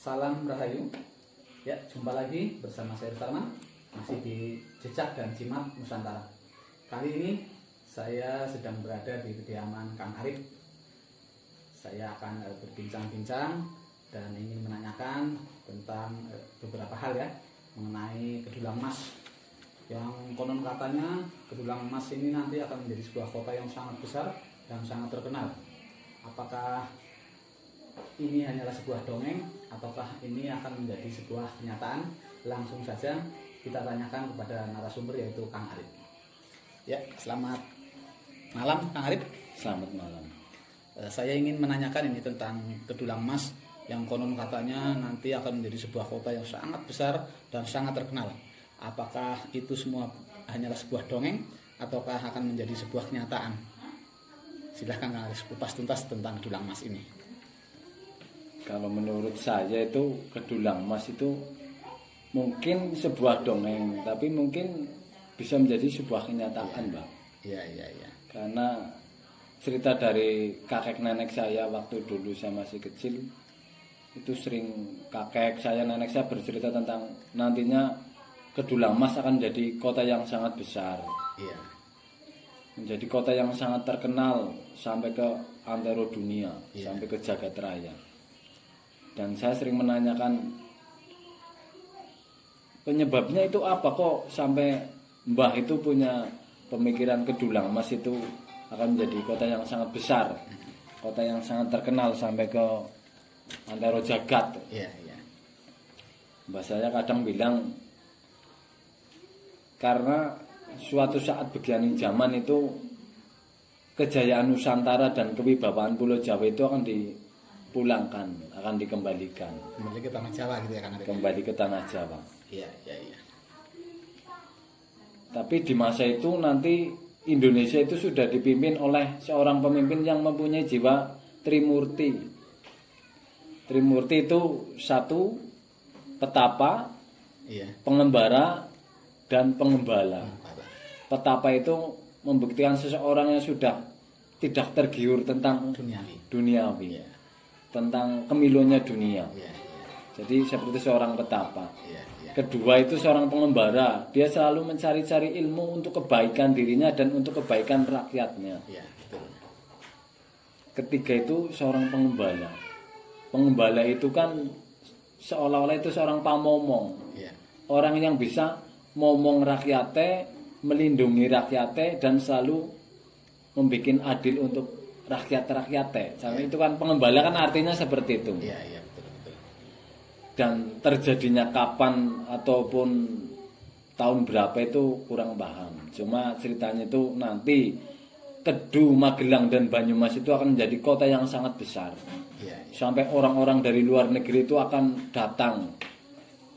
Salam Rahayu. Ya, jumpa lagi bersama saya Salman, masih di Jejak dan Jimat Nusantara. Kali ini saya sedang berada di kediaman Kang Arif. Saya akan berbincang-bincang dan ingin menanyakan tentang beberapa hal ya mengenai Kedulang Mas. Yang konon katanya Kedulang Mas ini nanti akan menjadi sebuah kota yang sangat besar dan sangat terkenal. Apakah ini hanyalah sebuah dongeng ataukah ini akan menjadi sebuah kenyataan? Langsung saja kita tanyakan kepada narasumber, yaitu Kang Arif. Ya, selamat malam Kang Arif. Selamat malam. Saya ingin menanyakan ini tentang Kedulang Mas yang konon katanya nanti akan menjadi sebuah kota yang sangat besar dan sangat terkenal. Apakah itu semua hanyalah sebuah dongeng ataukah akan menjadi sebuah kenyataan? Silahkan Kang Arif kupas tuntas tentang Kedulang Mas ini. Kalau menurut saya itu Kedulang Mas itu mungkin sebuah dongeng, tapi mungkin bisa menjadi sebuah kenyataan, Mbak. Iya. Karena cerita dari kakek nenek saya waktu dulu saya masih kecil, itu sering kakek saya, nenek saya bercerita tentang nantinya Kedulang Mas akan menjadi kota yang sangat besar. Iya. Menjadi kota yang sangat terkenal sampai ke antero dunia, sampai ke jagat raya. Dan saya sering menanyakan penyebabnya itu apa kok sampai Mbah itu punya pemikiran Kedulang Mas itu akan menjadi kota yang sangat besar, kota yang sangat terkenal sampai ke antero jagat. Iya. Mbah saya kadang bilang karena suatu saat begini zaman itu kejayaan Nusantara dan kewibawaan Pulau Jawa itu akan dipulangkan, akan dikembalikan. Kembali ke tanah Jawa gitu ya Kang Arif. Kembali ke tanah Jawa. Iya. Tapi di masa itu nanti Indonesia itu sudah dipimpin oleh seorang pemimpin yang mempunyai jiwa Trimurti. Trimurti itu satu petapa, pengembara, dan pengembala. Petapa itu membuktikan seseorang yang sudah tidak tergiur tentang duniawi. Tentang kemilunya dunia. Jadi seperti seorang petapa. Kedua itu seorang pengembara. Dia selalu mencari-cari ilmu untuk kebaikan dirinya dan untuk kebaikan rakyatnya. Ketiga itu seorang pengembala. Pengembala itu kan seolah-olah itu seorang pamomong. Orang yang bisa momong rakyatnya, melindungi rakyatnya, dan selalu membuat adil untuk rakyat-rakyatnya. Itu kan pengembala kan artinya seperti itu. Betul. Dan terjadinya kapan ataupun tahun berapa itu kurang paham. Cuma ceritanya itu nanti Kedu, Magelang, dan Banyumas itu akan menjadi kota yang sangat besar. Sampai orang-orang dari luar negeri itu akan datang.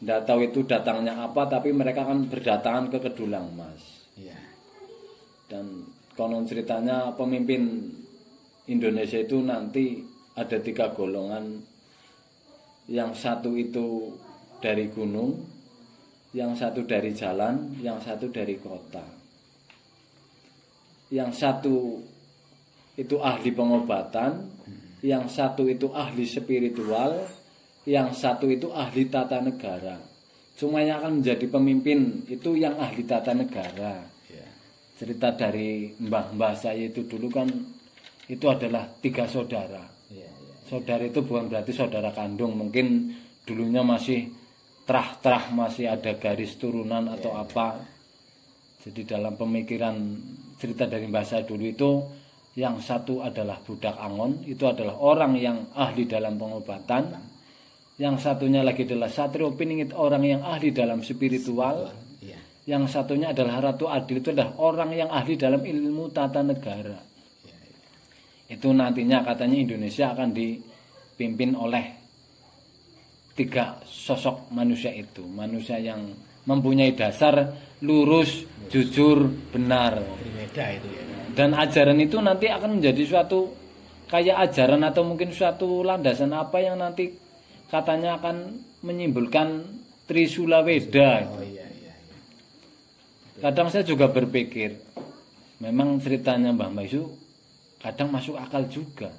Tidak tahu itu datangnya apa, tapi mereka akan berdatangan ke Kedulang Mas. Dan konon ceritanya pemimpin Indonesia itu nanti ada 3 golongan. Yang satu itu dari gunung, yang satu dari jalan, yang satu dari kota. Yang satu itu ahli pengobatan, yang satu itu ahli spiritual, yang satu itu ahli tata negara. Cuma yang akan menjadi pemimpin itu yang ahli tata negara. Cerita dari mbah-mbah saya itu dulu kan itu adalah 3 saudara. Saudara itu bukan berarti saudara kandung, mungkin dulunya masih terah-terah, masih ada garis turunan atau apa. Jadi dalam pemikiran cerita dari mbah saya dulu itu, yang satu adalah budak Angon, itu adalah orang yang ahli dalam pengobatan. Yang satunya lagi adalah Satrio Piningit, orang yang ahli dalam spiritual. Yang satunya adalah Ratu Adil, itu adalah orang yang ahli dalam ilmu tata negara. Itu nantinya katanya Indonesia akan dipimpin oleh 3 sosok manusia itu. Manusia yang mempunyai dasar lurus, jujur, benar. Berbeda itu ya. Dan ajaran itu nanti akan menjadi suatu kayak ajaran atau mungkin suatu landasan apa yang nanti katanya akan menyimpulkan Trisula Weda. Kadang saya juga berpikir, memang ceritanya Mbah Mbah itu kadang masuk akal juga.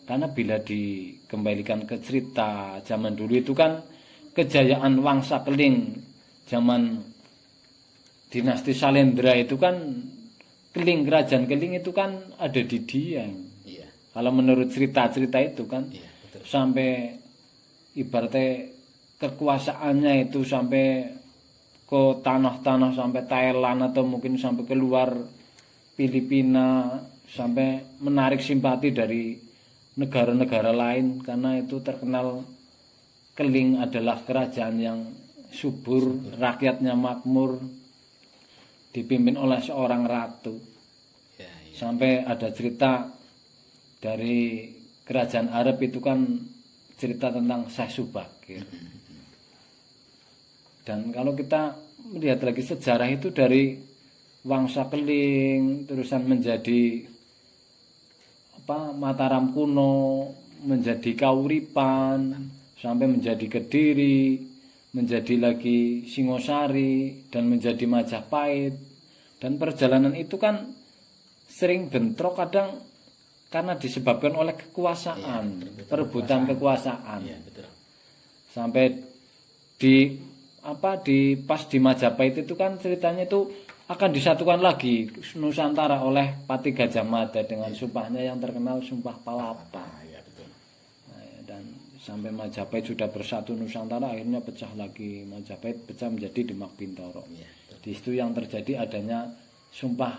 Karena bila dikembalikan ke cerita zaman dulu itu kan kejayaan Wangsa Keling zaman dinasti Salendra itu kan Keling, kerajaan Keling itu kan ada di Dieng. Iya. Kalau menurut cerita-cerita itu kan Iya, betul. sampai ibaratnya kekuasaannya itu sampai ke tanah-tanah sampai Thailand atau mungkin sampai keluar Filipina, sampai menarik simpati dari negara-negara lain karena itu terkenal Keling adalah kerajaan yang subur, rakyatnya makmur, dipimpin oleh seorang ratu. Ya, iya. Sampai ada cerita dari kerajaan Arab itu kan cerita tentang Syekh Subakir. Dan kalau kita melihat lagi sejarah itu dari Wangsa Keling terusan menjadi Mataram kuno, menjadi Kauripan, sampai menjadi Kediri, menjadi lagi Singosari, dan menjadi Majapahit. Dan perjalanan itu kan sering bentrok kadang karena disebabkan oleh kekuasaan, perebutan kekuasaan. Iya, betul. Sampai pas di Majapahit itu kan ceritanya itu akan disatukan lagi Nusantara oleh Pati Gajah Mada dengan sumpahnya yang terkenal Sumpah Palapa. Iya, betul. Nah, dan sampai Majapahit sudah bersatu Nusantara, akhirnya pecah lagi. Majapahit pecah menjadi Demak Bintoro. Iya, Di situ yang terjadi adanya Sumpah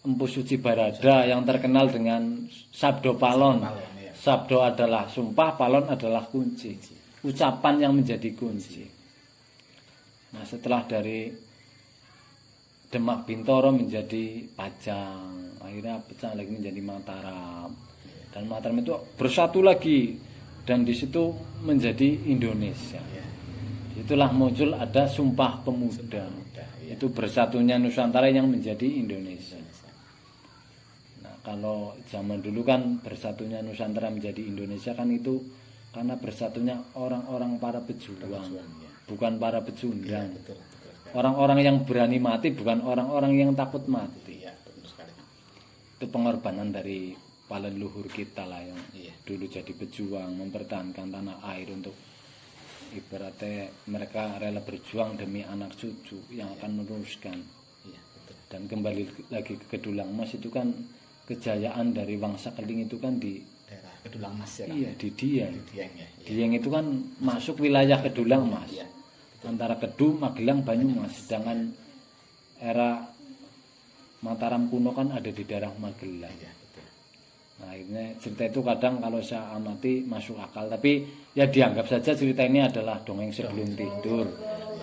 Empu Suci Barada yang terkenal dengan Sabdo Palon. Iya. Sabdo adalah sumpah, palon adalah kunci. Ucapan yang menjadi kunci. Nah, setelah dari Demak Bintoro menjadi Pajang, akhirnya pecah lagi menjadi Mataram. Dan Mataram itu bersatu lagi dan di situ menjadi Indonesia. Itulah muncul ada Sumpah Pemuda. Itu bersatunya Nusantara yang menjadi Indonesia. Nah, kalau zaman dulu kan bersatunya Nusantara menjadi Indonesia kan itu karena bersatunya orang-orang para pejuang, bukan para pecundang. Betul. Orang-orang yang berani mati, bukan orang-orang yang takut mati. Iya, betul sekali. Itu pengorbanan dari para leluhur kita lah yang Iya. dulu jadi pejuang, mempertahankan tanah air untuk ibaratnya mereka rela berjuang demi anak cucu yang akan meneruskan. Iya, betul. Dan kembali lagi ke Kedulang Mas itu kan kejayaan dari Wangsa Keling itu kan di Daerah Kedulang Mas ya. iya di Dieng. Di Dieng ya. Dieng itu kan masuk wilayah Kedulang Mas. Iya. Antara Kedu, Magelang, Banyumas. Sedangkan era Mataram kuno kan ada di daerah Magelang. Iya, betul. Nah, akhirnya cerita itu kadang kalau saya amati masuk akal, tapi ya dianggap saja cerita ini adalah dongeng sebelum tidur.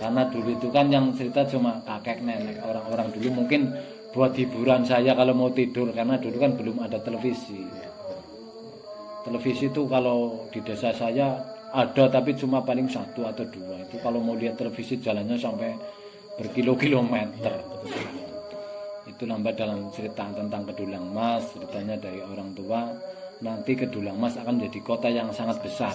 Karena dulu itu kan yang cerita cuma kakek nenek, orang-orang dulu mungkin buat hiburan saya kalau mau tidur, karena dulu kan belum ada televisi. Televisi itu kalau di desa saya ada tapi cuma paling 1 atau 2. Itu kalau mau lihat televisi jalannya sampai berkilo-kilometer. Itu nambah dalam cerita tentang Kedulang Mas, ceritanya dari orang tua. Nanti Kedulang Mas akan menjadi kota yang sangat besar,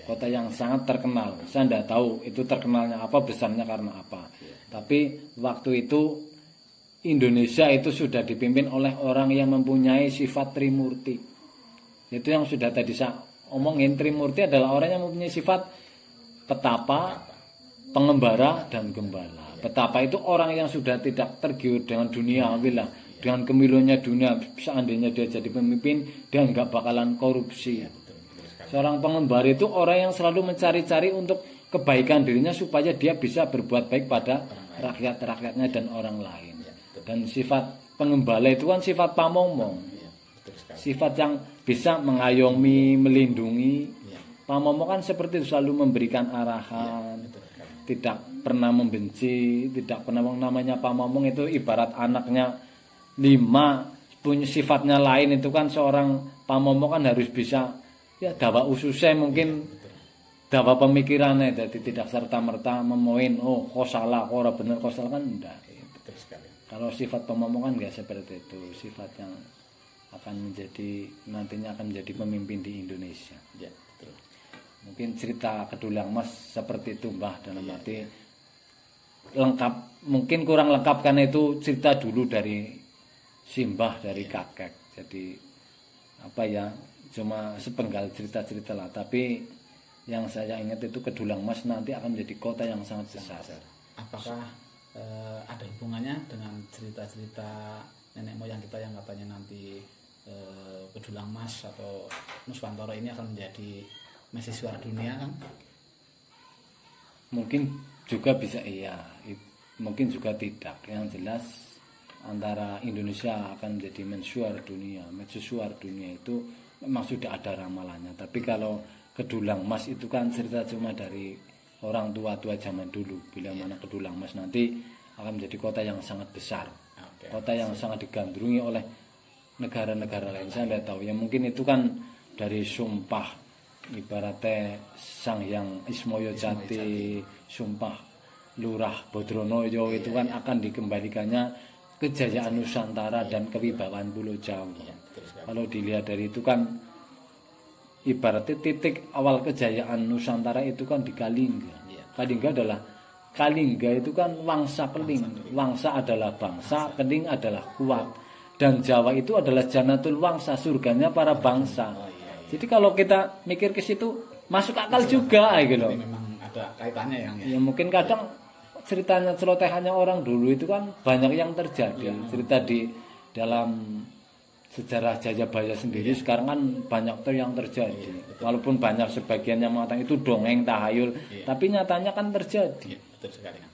kota yang sangat terkenal. Saya tidak tahu itu terkenalnya apa, besarnya karena apa. Tapi waktu itu Indonesia itu sudah dipimpin oleh orang yang mempunyai sifat Trimurti. Itu yang sudah tadi saya omongin. Trimurti adalah orang yang mempunyai sifat petapa, pengembara, dan gembala. Petapa itu orang yang sudah tidak tergiur dengan dunia lah, dengan kemiluannya dunia. Seandainya dia jadi pemimpin, dia nggak bakalan korupsi. Seorang pengembara itu orang yang selalu mencari-cari untuk kebaikan dirinya supaya dia bisa berbuat baik pada rakyat-rakyatnya dan orang lain. Dan sifat pengembala itu kan sifat pamomong. Sifat yang bisa mengayomi, melindungi. Pamomong kan seperti itu, selalu memberikan arahan, tidak pernah membenci, tidak pernah namanya pamomong itu ibarat anaknya 5 punya sifatnya lain. Itu kan seorang pamomong kan harus bisa ya dawa ususnya mungkin dawa pemikirannya, jadi tidak serta-merta memoin kok salah, kok ora bener, kok salah kan enggak. Kalau sifat pamomong kan enggak seperti itu, sifat yang akan menjadi nantinya akan menjadi pemimpin di Indonesia. Ya, betul. Mungkin cerita Kedulang Mas seperti itu Mbah, dalam arti lengkap, mungkin kurang lengkap karena itu cerita dulu dari Simbah dari kakek. Jadi apa ya, cuma sepenggal cerita-cerita lah, tapi yang saya ingat itu Kedulang Mas nanti akan menjadi kota yang sangat besar. Apakah ada hubungannya dengan cerita-cerita nenek moyang kita yang katanya nanti Kedulang Mas atau Nuswantara ini akan menjadi mercusuar dunia kan? Mungkin juga bisa iya, mungkin juga tidak. Yang jelas antara Indonesia akan menjadi mercusuar dunia itu memang sudah ada ramalannya. Tapi kalau Kedulang Mas itu kan cerita cuma dari orang tua-tua zaman dulu. Bila mana Kedulang Mas nanti akan menjadi kota yang sangat besar, kota yang sangat digandrungi oleh negara-negara lain. Saya tidak tahu ya, mungkin itu kan dari sumpah ibaratnya Sang Hyang Ismoyo Jati, sumpah Lurah Bodronoyo itu kan akan dikembalikannya kejayaan Nusantara dan kewibawaan Pulau Jawa. Kalau dilihat dari itu kan ibaratnya titik awal kejayaan Nusantara itu kan di Kalingga. Kalingga itu kan wangsa Keling. Wangsa adalah bangsa, Keling adalah kuat. Dan Jawa itu adalah Janatul Wangsa, surganya para bangsa. Jadi kalau kita mikir ke situ masuk akal juga gitu loh. Memang ada kaitannya yang ya mungkin kadang ceritanya celotehannya orang dulu itu kan banyak yang terjadi. Cerita di dalam sejarah Jayabaya sendiri sekarang kan banyak yang terjadi. Walaupun banyak sebagian yang mengatakan itu dongeng tahayul, tapi nyatanya kan terjadi. Betul sekali kan.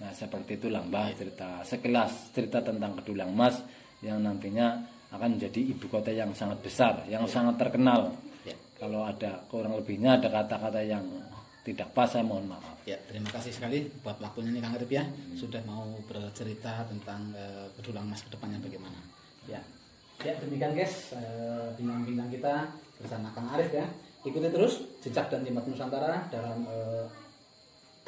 Nah seperti itulah Mbah cerita sekilas cerita tentang Kedulang Mas yang nantinya akan menjadi ibu kota yang sangat besar, yang sangat terkenal. Kalau ada kurang lebihnya ada kata-kata yang tidak pas, saya mohon maaf. Ya, terima kasih sekali buat waktunya nih Kang Arif ya, sudah mau bercerita tentang Kedulang Mas kedepannya bagaimana. Ya, demikian guys, bincang-bincang kita bersama Kang Arif ya. Ikuti terus jejak dan jimat Nusantara dalam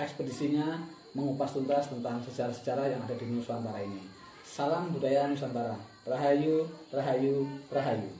ekspedisinya mengupas tuntas tentang sejarah-sejarah yang ada di Nusantara ini. Salam budaya Nusantara. Rahayu, rahayu, rahayu.